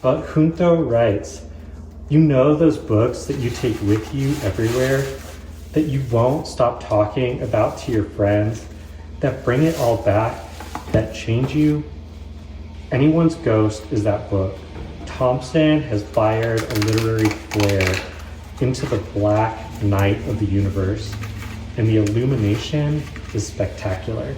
But Junto writes, you know those books that you take with you everywhere, that you won't stop talking about to your friends, that bring it all back, that change you? Anyone's Ghost is that book. Thompson has fired a literary flare into the black night of the universe, and the illumination is spectacular.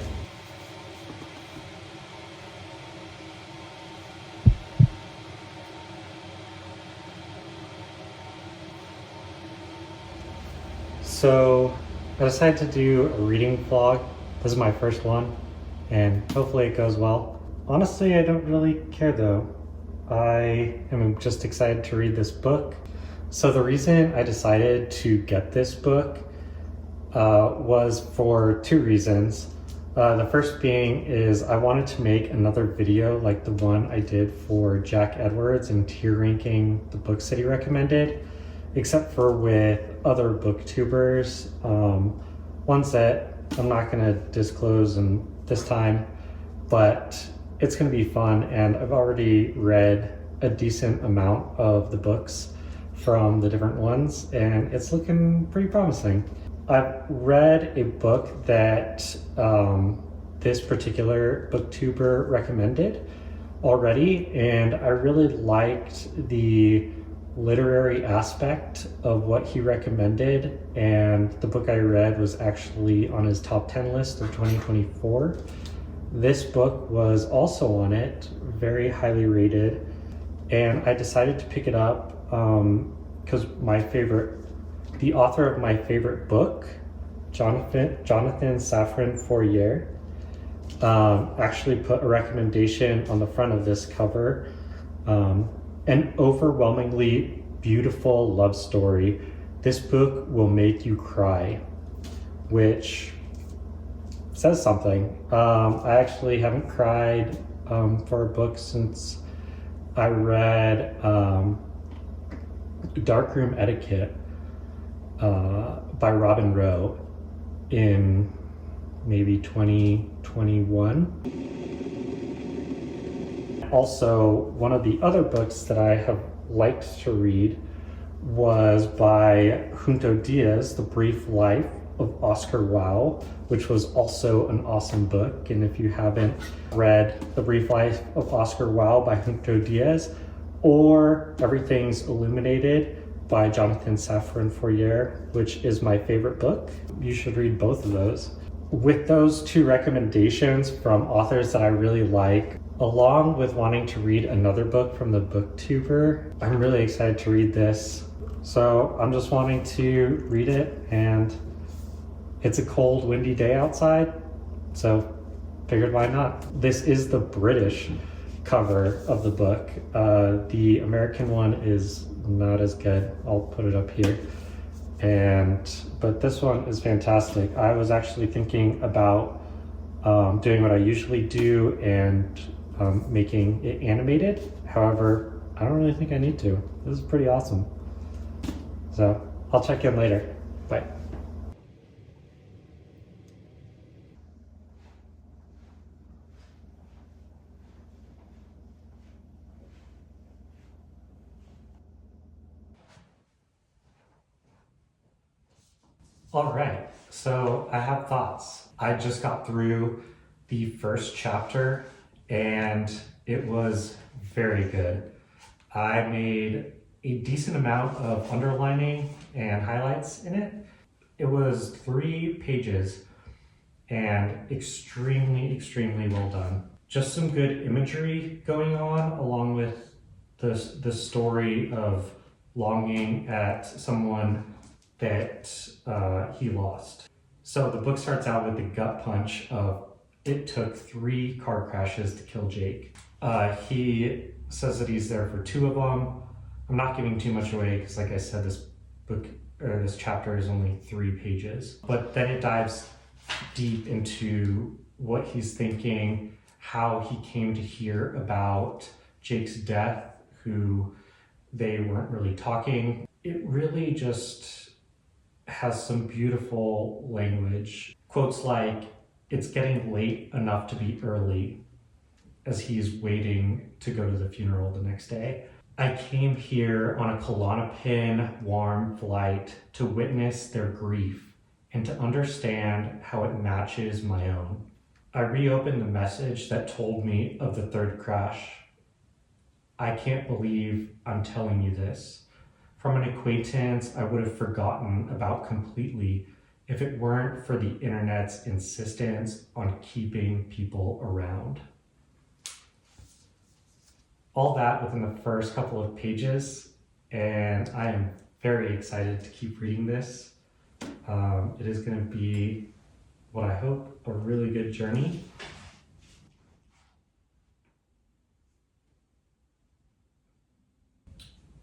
So I decided to do a reading vlog. This is my first one, and hopefully it goes well. Honestly, I don't really care though. I am just excited to read this book. So the reason I decided to get this book was for two reasons. The first being is I wanted to make another video like the one I did for Jack Edwards and tier ranking the books that he recommended, except for with other booktubers, ones that I'm not gonna disclose in this time, but it's gonna be fun, and I've already read a decent amount of the books from the different ones, and it's looking pretty promising. I've read a book that this particular booktuber recommended already, and I really liked the literary aspect of what he recommended, and the book I read was actually on his top 10 list of 2024. This book was also on it, very highly rated, and I decided to pick it up because the author of my favorite book, Jonathan Safran Foer, actually put a recommendation on the front of this cover. An overwhelmingly beautiful love story. This book will make you cry, which says something. I actually haven't cried for a book since I read Darkroom Etiquette by Robin Rowe in maybe 2021. Also, one of the other books that I have liked to read was by Junto Diaz, The Brief Life of Oscar Wilde, which was also an awesome book. And if you haven't read The Brief Life of Oscar Wilde by Junto Diaz, or Everything's Illuminated by Jonathan Safran Foer, which is my favorite book, you should read both of those. With those two recommendations from authors that I really like, along with wanting to read another book from the booktuber, I'm really excited to read this. So I'm just wanting to read it, and it's a cold, windy day outside, so figured why not. This is the British cover of the book. The American one is not as good. I'll put it up here. But this one is fantastic. I was actually thinking about doing what I usually do and making it animated. However, I don't really think I need to. This is pretty awesome. So I'll check in later. Bye. All right, so I have thoughts. I just got through the first chapter and it was very good. I made a decent amount of underlining and highlights in it. It was 3 pages and extremely, extremely well done. Just some good imagery going on, along with the story of longing at someone that he lost. So the book starts out with the gut punch of it took 3 car crashes to kill Jake. He says that he's there for 2 of them. I'm not giving too much away because, like I said, this chapter is only 3 pages. But then it dives deep into what he's thinking, how he came to hear about Jake's death, who they weren't really talking. It really just has some beautiful language. Quotes like, "It's getting late enough to be early," as he's waiting to go to the funeral the next day. I came here on a Klonopin warm flight to witness their grief and to understand how it matches my own. I reopened the message that told me of the third crash. I can't believe I'm telling you this. From an acquaintance I would have forgotten about completely if it weren't for the internet's insistence on keeping people around. All that within the first couple of pages, and I am very excited to keep reading this. It is going to be, what I hope, a really good journey.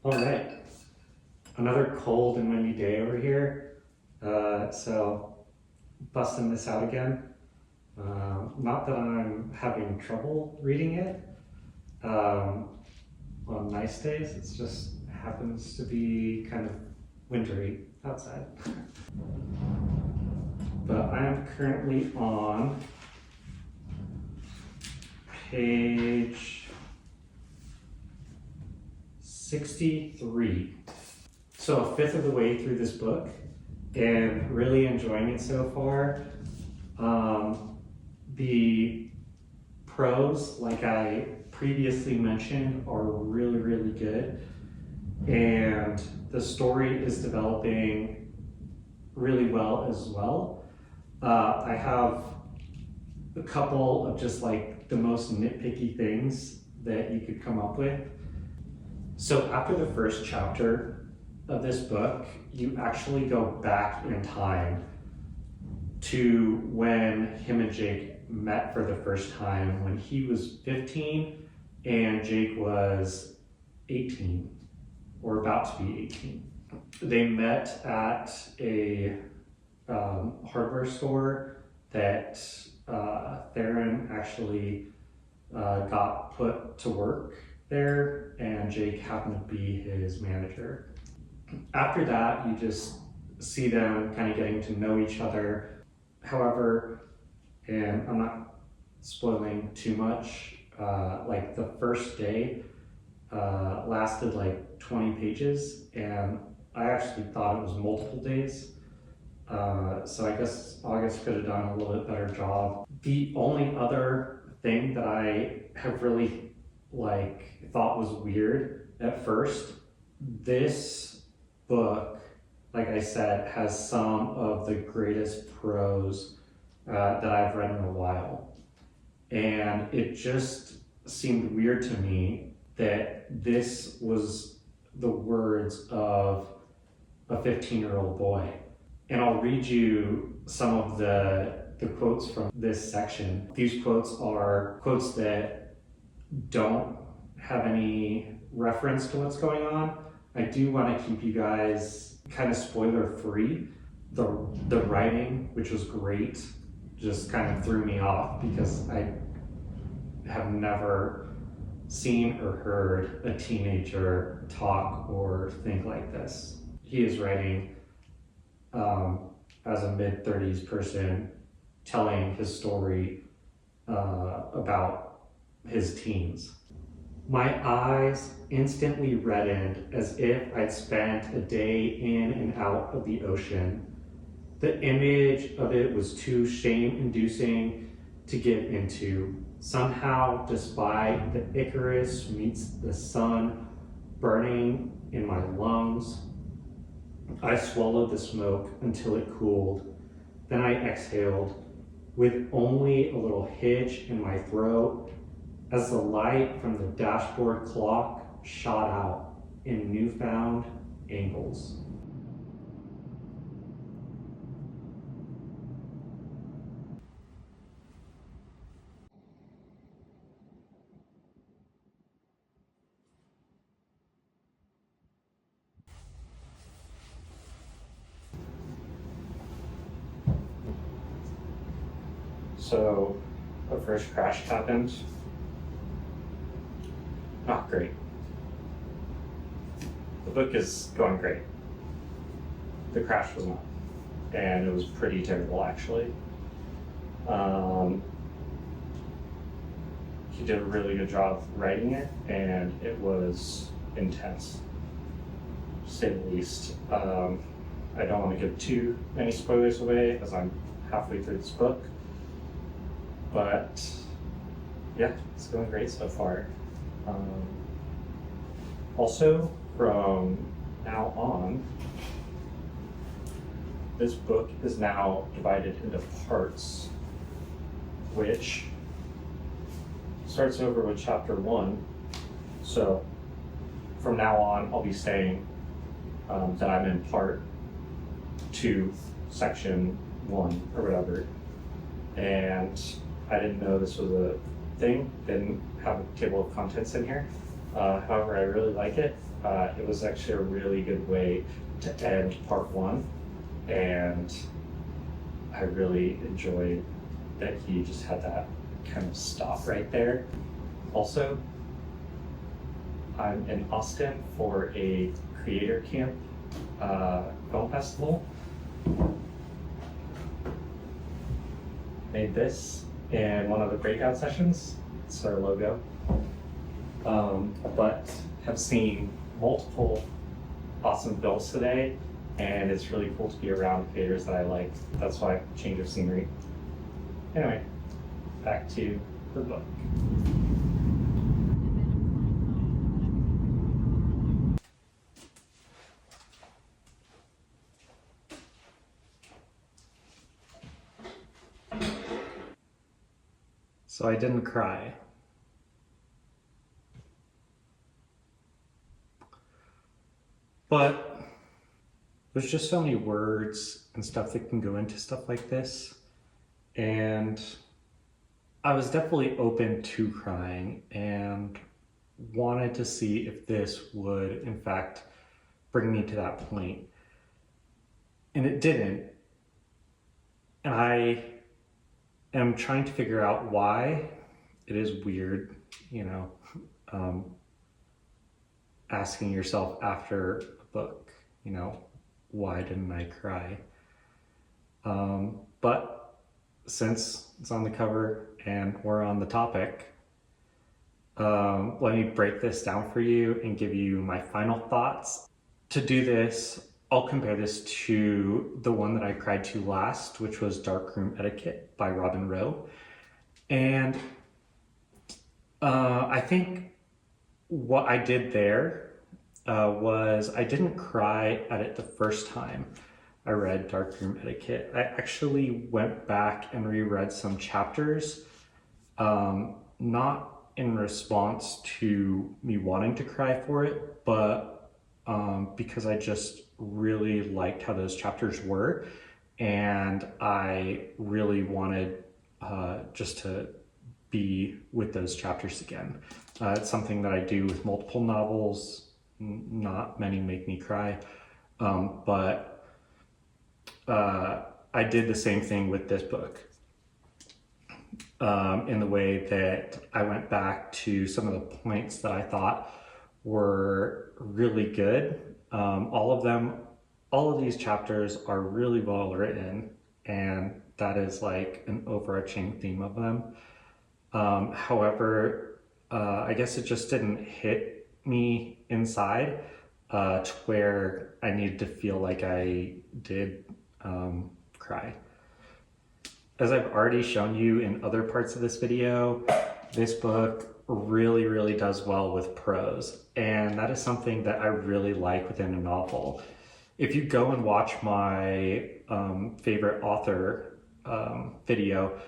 All right, another cold and windy day over here, so busting this out again. Not that I'm having trouble reading it on nice days, it just happens to be kind of wintry outside. But I am currently on page 63. So a fifth of the way through this book and really enjoying it so far. The prose, like I previously mentioned, are really, really good. And the story is developing really well as well. I have a couple of just like the most nitpicky things that you could come up with. So after the first chapter of this book, you actually go back in time to when him and Jake met for the first time, when he was 15 and Jake was 18, or about to be 18. They met at a hardware store that Theron actually got put to work there, and Jake happened to be his manager. After that, you just see them kind of getting to know each other. However, and I'm not spoiling too much, like the first day lasted like 20 pages, and I actually thought it was multiple days. So I guess August could have done a little bit better job. The only other thing that I have really thought was weird at first, this book, like I said, has some of the greatest prose that I've read in a while. And it just seemed weird to me that this was the words of a 15-year-old boy. And I'll read you some of the quotes from this section. These quotes are quotes that don't have any reference to what's going on. I do want to keep you guys kind of spoiler free. The writing, which was great, just kind of threw me off because I have never seen or heard a teenager talk or think like this. He is writing as a mid-30s person telling his story about his teens. My eyes instantly reddened as if I'd spent a day in and out of the ocean. The image of it was too shame-inducing to get into. Somehow, despite the Icarus meets the sun burning in my lungs, I swallowed the smoke until it cooled. Then I exhaled with only a little hitch in my throat as the light from the dashboard clock shot out in newfound angles. So the first crash happened. Not great. The book is going great. The crash was not. And it was pretty he did a really good job writing it, and it was intense, to say the least. I don't want to give too many spoilers away as I'm halfway through this book, but yeah, it's going great so far. Also, from now on, this book is now divided into parts, which starts over with chapter 1. So from now on, I'll be saying that I'm in part 2, section 1 or whatever. And I didn't know this was a thing, didn't have a table of contents in here. However, I really like it. It was actually a really good way to end part 1. And I really enjoyed that he just had that kind of stop right there. Also, I'm in Austin for a creator camp film festival. Made this in one of the breakout sessions. It's our logo. But have seen multiple awesome films today, and it's really cool to be around creators that I like. That's why change of scenery. Anyway, back to the book. So I didn't cry. But there's just so many words and stuff that can go into stuff like this. And I was definitely open to crying and wanted to see if this would, in fact, bring me to that point. And it didn't. And I am trying to figure out why. It is weird, you know, asking yourself after a book, you know, why didn't I cry? But since it's on the cover and we're on the topic, let me break this down for you and give you my final thoughts. To do this, I'll compare this to the one that I cried to last, which was Darkroom Etiquette by Robin Rowe. And I think what I did there was I didn't cry at it the first time I read Darkroom Etiquette. I actually went back and reread some chapters, not in response to me wanting to cry for it, but because I just really liked how those chapters were, and I really wanted just to be with those chapters again. It's something that I do with multiple novels. Not many make me cry, but I did the same thing with this book, in the way that I went back to some of the points that I thought were really good. All of these chapters are really well written, and that is like an overarching theme of them. However, I guess it just didn't hit me inside to where I needed to feel like I did cry. As I've already shown you in other parts of this video, this book really, really does well with prose, and that is something that I really like within a novel. If you go and watch my favorite author video,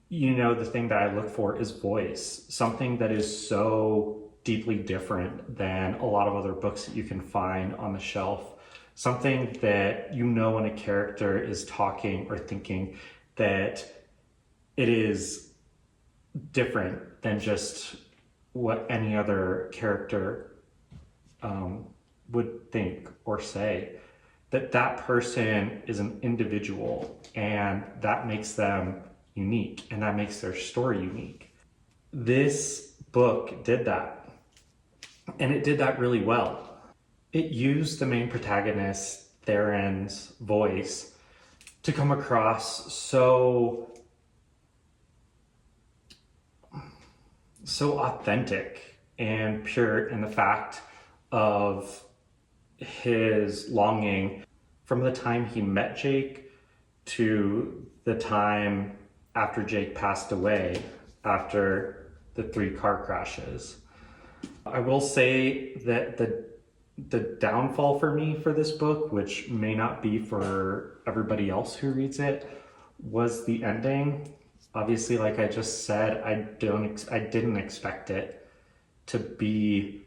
you know the thing that I look for is voice, something that is so deeply different than a lot of other books that you can find on the shelf, something that you know when a character is talking or thinking that it is different than just what any other character would think or say, that person is an individual, and that makes them unique, and that makes their story unique. This book did that, and it did that really well. It used the main protagonist, Theron's voice, to come across so so authentic and pure in the fact of his longing from the time he met Jake to the time after Jake passed away after the 3 car crashes. I will say that the downfall for me for this book, which may not be for everybody else who reads it, was the ending. Obviously, like I just said, I didn't expect it to be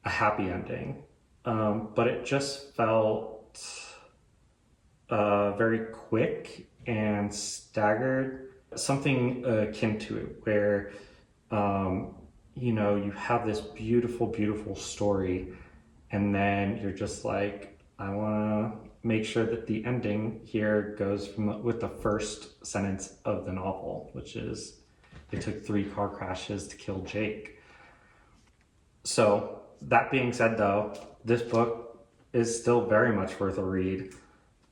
a happy ending, but it just felt very quick and staggered, something akin to it, where you know, you have this beautiful, beautiful story, and then you're just like, I want to make sure that the ending here goes with the first sentence of the novel, which is, it took 3 car crashes to kill Jake. So that being said, though, this book is still very much worth a read.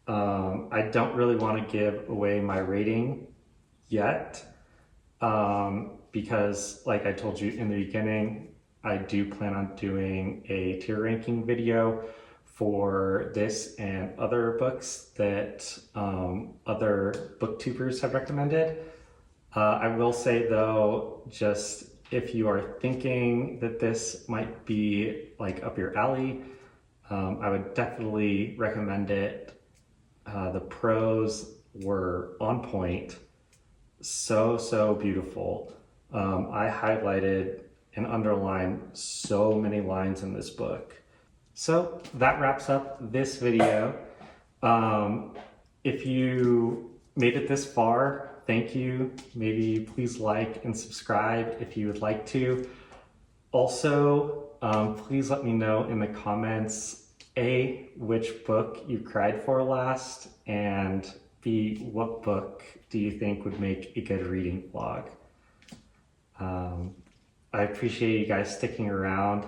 I don't really want to give away my rating yet, because like I told you in the beginning, I do plan on doing a tier ranking video for this and other books that other booktubers have recommended. I will say though, just if you are thinking that this might be like up your alley, I would definitely recommend it. The prose were on point, so beautiful. I highlighted and underlined so many lines in this book. So that wraps up this video. If you made it this far, thank you. Maybe please like and subscribe if you would like to. Also, please let me know in the comments, A, which book you cried for last, and B, what book do you think would make a good reading vlog? I appreciate you guys sticking around.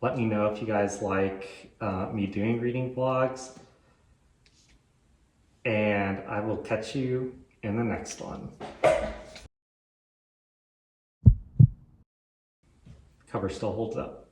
Let me know if you guys like me doing reading vlogs, and I will catch you in the next one. Cover still holds up.